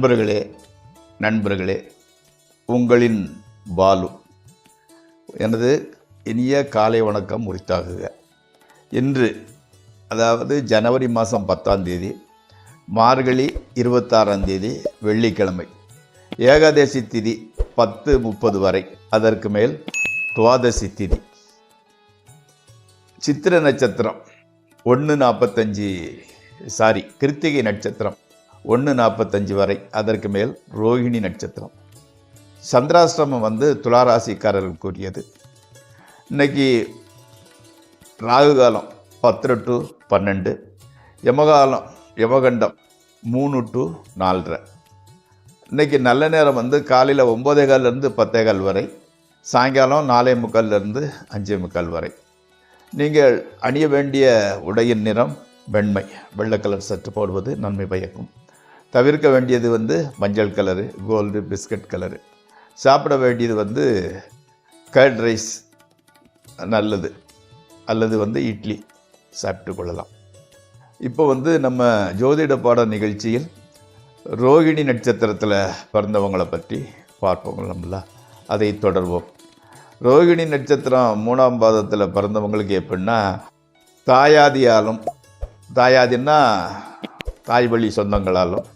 நண்பர்களே உங்களின் பாலு. எனது இனிய காலை வணக்கம் உரித்தாகுக. இன்று அதாவது ஜனவரி மாதம் 10ஆம் தேதி, மார்கழி 26ஆம் தேதி, வெள்ளிக்கிழமை. ஏகாதசி திதி 10:30 வரை, அதற்கு மேல் துவாதசி திதி. சித்திர நட்சத்திரம் 1:45 கிருத்திகை நட்சத்திரம் 1:45 வரை, அதற்கு மேல் ரோகிணி நட்சத்திரம். சந்திராஷ்டிரமம் துளாராசிக்காரர்கள் கூறியது. இன்னைக்கு ராகு காலம் 10 to 12, யமகண்டம் 3 to 4:30. இன்னைக்கு நல்ல நேரம் காலையில் 9:15 10:15 வரை, சாயங்காலம் 4:45 5:45 வரை. நீங்கள் அணிய வேண்டிய உடையின் நிறம் வெண்மை, வெள்ளை கலர் சற்று போடுவது நன்மை பயக்கும். தவிர்க்க வேண்டியது மஞ்சள் கலரு, கோல்டு, பிஸ்கட் கலரு. சாப்பிட வேண்டியது கர்ட் ரைஸ் நல்லது, அல்லது இட்லி சாப்பிட்டு கொள்ளலாம். இப்போ நம்ம ஜோதிட பாட நிகழ்ச்சியில் ரோகிணி நட்சத்திரத்தில் பிறந்தவங்களை பற்றி பார்ப்போம்ல, அதை தொடர்வோம். ரோகிணி நட்சத்திரம் 3ஆம் பாதத்தில் பிறந்தவங்களுக்கு எப்படின்னா, தாயாதின்னா தாய் வழி சொந்தங்களாலும்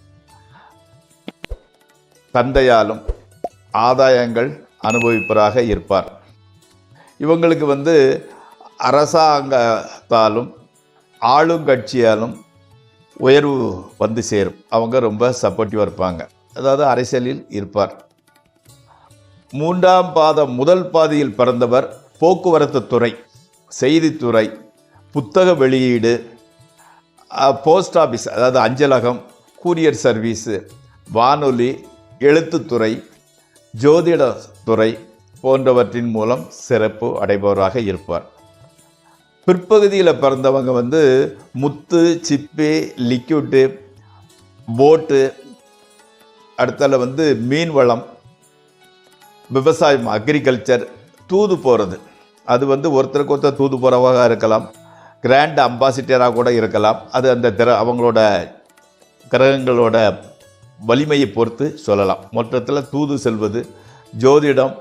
தந்தையாலும் ஆதாயங்கள் அனுபவிப்பவராக இருப்பார். இவங்களுக்கு அரசாங்கத்தாலும் ஆளுங்கட்சியாலும் உயர்வு சேரும். அவங்க ரொம்ப சப்போர்ட்டிவாக இருப்பாங்க, அதாவது அரசியலில் இருப்பார். 3ஆம் பாதம் முதல் பாதியில் பிறந்தவர் போக்குவரத்து துறை, செய்தித்துறை, புத்தக வெளியீடு, போஸ்ட் ஆஃபீஸ் அதாவது அஞ்சலகம், கூரியர் சர்வீஸு, வானொலி, எழுத்துத்துறை, ஜோதிடத்துறை போன்றவற்றின் மூலம் சிறப்பு அடைபவராக இருப்பார். பிற்பகுதியில் பிறந்தவங்க முத்து, சிப்பு, லிக்விட்டு, போட்டு, அடுத்தால மீன் வளம், விவசாயம், அக்ரிகல்ச்சர், தூது போகிறது. அது ஒருத்தருக்கு ஒருத்தர் தூது போகிறவாக இருக்கலாம், கிராண்ட் அம்பாசிடராக கூட இருக்கலாம். அது அந்த அவங்களோட கிரகங்களோட வலிமையை பொறுத்து சொல்லலாம். மொத்தத்தில் தூது செல்வது, ஜோதிடம்,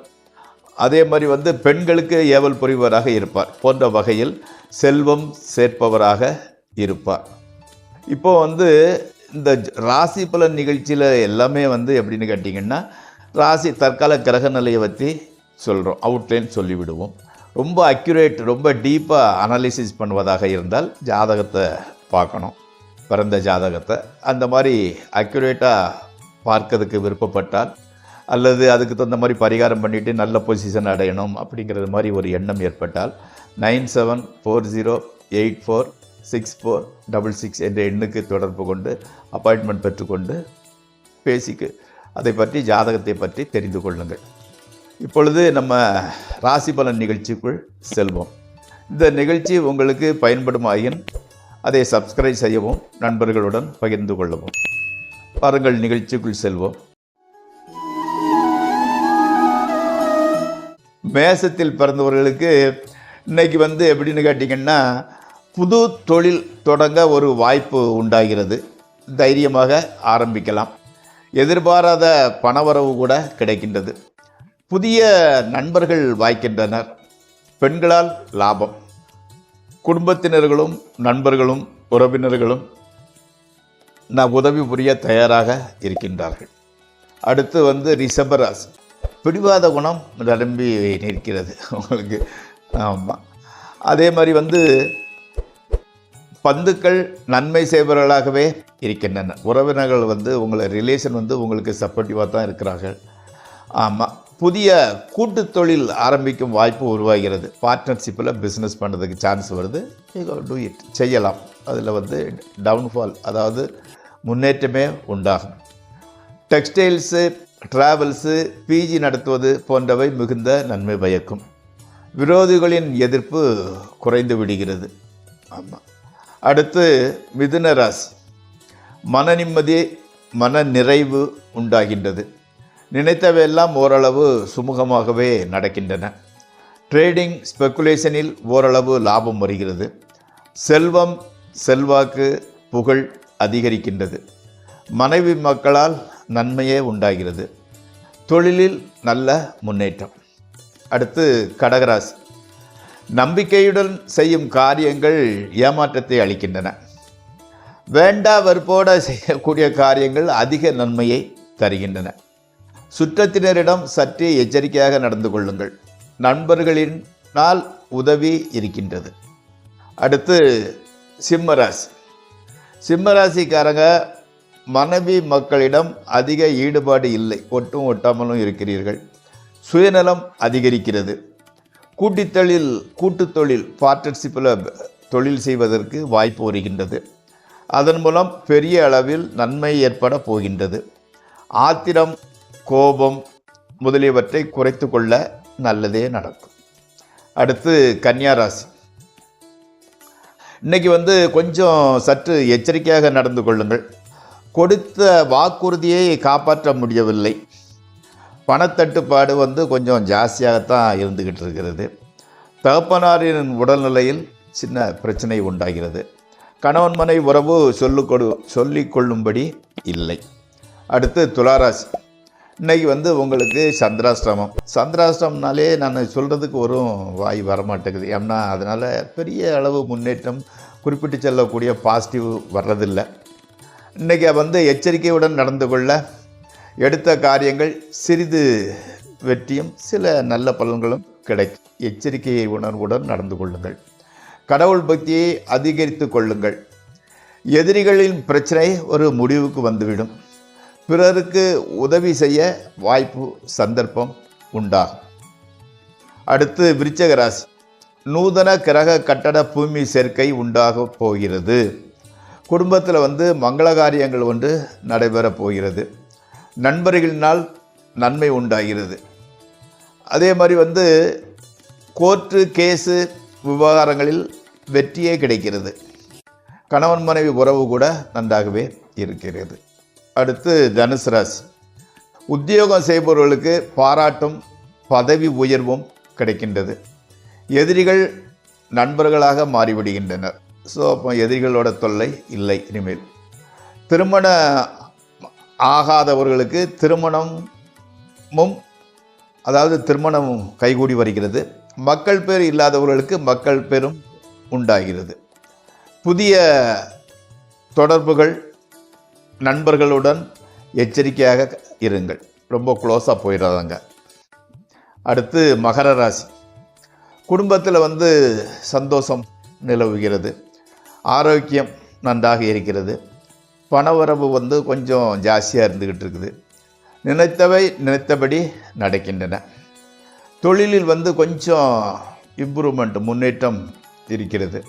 அதே மாதிரி பெண்களுக்கு ஏவல் புரிவராக இருப்பார் போன்ற வகையில் செல்வம் சேர்ப்பவராக இருப்பார். இப்போ இந்த ராசி பலன் நிகழ்ச்சியில் எல்லாமே எப்படின்னு கேட்டிங்கன்னா, ராசி தற்கால கிரக நிலையை பற்றி சொல்கிறோம், அவுட்லைன் சொல்லிவிடுவோம். ரொம்ப அக்யூரேட், ரொம்ப டீப்பாக அனாலிசிஸ் பண்ணுவதாக இருந்தால் ஜாதகத்தை பார்க்கணும், பிறந்த ஜாதகத்தை. அந்த மாதிரி அக்யூரேட்டாக பார்க்கறதுக்கு விருப்பப்பட்டால், அல்லது அதுக்கு தகுந்த மாதிரி பரிகாரம் பண்ணிவிட்டு நல்ல பொசிஷன் அடையணும் அப்படிங்கிறது மாதிரி ஒரு எண்ணம் ஏற்பட்டால் 9740846466 என்ற எண்ணுக்கு தொடர்பு கொண்டு அப்பாயின்மெண்ட் பெற்றுக்கொண்டு பேசிக்கு அதை பற்றி, ஜாதகத்தை பற்றி தெரிந்து கொள்ளுங்கள். இப்பொழுது நம்ம ராசி பலன் நிகழ்ச்சிக்குள் செல்வோம். இந்த நிகழ்ச்சி உங்களுக்கு பயன்படுமாயின் அதை சப்ஸ்கிரைப் செய்யவும், நண்பர்களுடன் பகிர்ந்து கொள்ளவும். பாருங்கள், நிகழ்ச்சிக்குள் செல்வோம். மேசத்தில் பிறந்தவர்களுக்கு இன்னைக்கு எப்படின்னு கேட்டிங்கன்னா, புது தொழில் தொடங்க ஒரு வாய்ப்பு உண்டாகிறது. தைரியமாக ஆரம்பிக்கலாம். எதிர்பாராத பணவரவு கூட கிடைக்கின்றது. புதிய நண்பர்கள் வாய்க்கின்றனர். பெண்களால் லாபம். குடும்பத்தினர்களும் நண்பர்களும் உறவினர்களும் உதவி புரிய தயாராக இருக்கின்றார்கள். அடுத்து ரிஷபராசி. பிடிவாத குணம் நிரம்பி நிற்கிறது உங்களுக்கு. ஆமாம், அதே மாதிரி பந்துக்கள் நன்மை செய்பவர்களாகவே இருக்கின்றன. உறவினர்கள் உங்களை ரிலேஷன் உங்களுக்கு சப்போர்ட்டிவாக தான் இருக்கிறார்கள். ஆமாம், புதிய கூட்டு தொழில் ஆரம்பிக்கும் வாய்ப்பு உருவாகிறது. பார்ட்னர்ஷிப்பில் பிஸ்னஸ் பண்ணுறதுக்கு சான்ஸ் வருது. டூ இட், செய்யலாம். அதில் டவுன்ஃபால், அதாவது முன்னேற்றமே உண்டாகும். டெக்ஸ்டைல்ஸு, ட்ராவல்ஸு, பிஜி நடத்துவது போன்றவை மிகுந்த நன்மை பயக்கும். விரோதிகளின் எதிர்ப்பு குறைந்து விடுகிறது. ஆமாம். அடுத்து மிதுன ராசி. மன நிம்மதி, மன நிறைவு உண்டாகின்றது. நினைத்தவையெல்லாம் ஓரளவு சுமூகமாகவே நடக்கின்றன. ட்ரேடிங், ஸ்பெக்குலேஷனில் ஓரளவு லாபம் வருகிறது. செல்வம், செல்வாக்கு, புகழ் அதிகரிக்கின்றது. மனைவி மக்களால் நன்மையே உண்டாகிறது. தொழிலில் நல்ல முன்னேற்றம். அடுத்து கடகராசி. நம்பிக்கையுடன் செய்யும் காரியங்கள் ஏமாற்றத்தை அளிக்கின்றன. வேண்டா வெறுப்போடு செய்யக்கூடிய காரியங்கள் அதிக நன்மையை தருகின்றன. சுற்றத்தினரிடம் சற்றே எச்சரிக்கையாக நடந்து கொள்ளுங்கள். நண்பர்களினால் உதவி இருக்கின்றது. அடுத்து சிம்மராசி. சிம்மராசிக்காரங்க மனைவி மக்களிடம் அதிக ஈடுபாடு இல்லை, ஒட்டும் ஒட்டாமலும் இருக்கிறீர்கள். சுயநலம் அதிகரிக்கிறது. கூட்டுத் தொழில் பார்ட்னர்ஷிப்பில் தொழில் செய்வதற்கு வாய்ப்பு வருகின்றது. அதன் மூலம் பெரிய அளவில் நன்மை ஏற்பட போகின்றது. ஆத்திரம், கோபம் முதலியவற்றை குறைத்து கொள்ள நல்லதே நடக்கும். அடுத்து கன்னியாராசி. இன்னைக்கு கொஞ்சம் சற்று எச்சரிக்கையாக நடந்து கொள்ளுங்கள். கொடுத்த வாக்குறுதியை காப்பாற்ற முடியவில்லை. பணத்தட்டுப்பாடு கொஞ்சம் ஜாஸ்தியாகத்தான் இருந்துக்கிட்டு இருக்கிறது. தகப்பனாரின் உடல்நிலையில் சின்ன பிரச்சனை உண்டாகிறது. கணவன் மனை உறவு சொல்லிக்கொள்ளும்படி இல்லை. அடுத்து துளாராசி. இன்றைக்கி உங்களுக்கு சந்திராஷ்டிரமம். சந்திராஷ்டிரம்னாலே நான் சொல்கிறதுக்கு ஒரு வாய் வரமாட்டேங்குது. ஏன்னா அதனால் பெரிய அளவு முன்னேற்றம் குறிப்பிட்டு செல்லக்கூடிய பாசிட்டிவ் வர்றதில்லை. இன்றைக்கி எச்சரிக்கையுடன் நடந்து கொள்ள எடுத்த காரியங்கள் சிறிது வெற்றியும் சில நல்ல பலன்களும் கிடைக்கும். எச்சரிக்கையை உணர்வுடன் நடந்து கொள்ளுங்கள். கடவுள் பக்தியை அதிகரித்து கொள்ளுங்கள். எதிரிகளின் பிரச்சனை ஒரு முடிவுக்கு வந்துவிடும். பிறருக்கு உதவி செய்ய வாய்ப்பு சந்தர்ப்பம் உண்டாகும். அடுத்து விருச்சிக ராசி. நூதன கிரக கட்டட பூமி சேர்க்கை உண்டாக போகிறது. குடும்பத்தில் மங்கள காரியங்கள் நடைபெறப் போகிறது. நண்பர்களினால் நன்மை உண்டாகிறது. அதே மாதிரி கோர்ட்டு கேஸு விவகாரங்களில் வெற்றியே கிடைக்கிறது. கணவன் மனைவி உறவு கூட நன்றாகவே இருக்கிறது. அடுத்து தனுசு ராசி. உத்தியோகம் செய்பவர்களுக்கு பாராட்டும் பதவி உயர்வும் கிடைக்கின்றது. எதிரிகள் நண்பர்களாக மாறிவிடுகின்றனர். ஸோ அப்போ எதிரிகளோட தொல்லை இல்லை இனிமேல். திருமணம் ஆகாதவர்களுக்கு திருமணமும் கைகூடி வருகிறது. மக்கள் பேர் இல்லாதவர்களுக்கு மக்கள் பேரும் உண்டாகிறது. புதிய தொடர்புகள், நண்பர்களுடன் எச்சரிக்கையாக இருங்கள். ரொம்ப க்ளோஸாக போயிடாதாங்க. அடுத்து மகர ராசி. குடும்பத்தில் சந்தோஷம் நிலவுகிறது. ஆரோக்கியம் நன்றாக இருக்கிறது. பணவரவு கொஞ்சம் ஜாஸ்தியாக இருந்துக்கிட்டு இருக்குது. நினைத்தவை நினைத்தபடி நடக்கின்றன. தொழிலில் கொஞ்சம் இம்ப்ரூவ்மெண்ட், முன்னேற்றம் இருக்கிறது.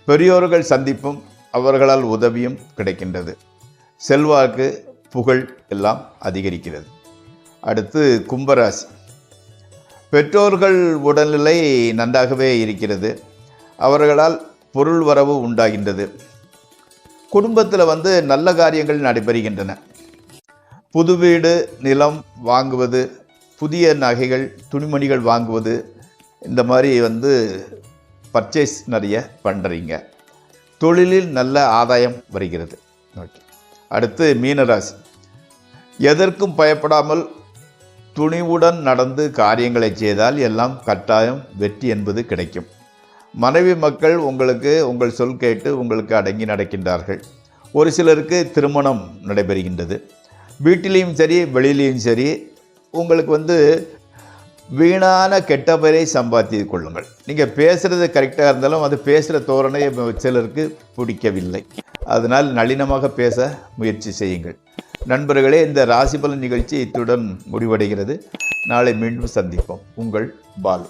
பெரியோர்கள் சந்திப்பும் அவர்களால் உதவியும் கிடைக்கின்றது. செல்வாக்கு, புகழ் எல்லாம் அதிகரிக்கிறது. அடுத்து கும்பராசி. பெற்றோர்கள் உடல்நிலை நன்றாகவே இருக்கிறது. அவர்களால் பொருள் வரவு உண்டாகின்றது. குடும்பத்தில் நல்ல காரியங்கள் நடைபெறுகின்றன. புது வீடு, நிலம் வாங்குவது, புதிய நகைகள், துணிமணிகள் வாங்குவது, இந்த மாதிரி பர்ச்சேஸ் நிறைய பண்ணுறீங்க. தொழிலில் நல்ல ஆதாயம் வருகிறது. ஓகே. அடுத்து மீனராசி. எதற்கும் பயப்படாமல் துணிவுடன் நடந்து காரியங்களை செய்தால் எல்லாம் கட்டாயம் வெற்றி என்பது கிடைக்கும். மனைவி மக்கள் உங்கள் சொல் கேட்டு உங்களுக்கு அடங்கி நடக்கின்றார்கள். ஒரு சிலருக்கு திருமணம் நடைபெறுகின்றது. வீட்டிலையும் சரி வெளியிலையும் சரி உங்களுக்கு வீணான கெட்ட பெயரை சம்பாதி கொள்ளுங்கள். நீங்கள் பேசுகிறது கரெக்டாக இருந்தாலும் அது பேசுகிற தோரணை சிலருக்கு பிடிக்கவில்லை. அதனால் நளினமாக பேச முயற்சி செய்யுங்கள். நண்பர்களே, இந்த ராசி பலன் நிகழ்ச்சி இத்துடன் முடிவடைகிறது. நாளை மீண்டும் சந்திப்போம். உங்கள் பாலு.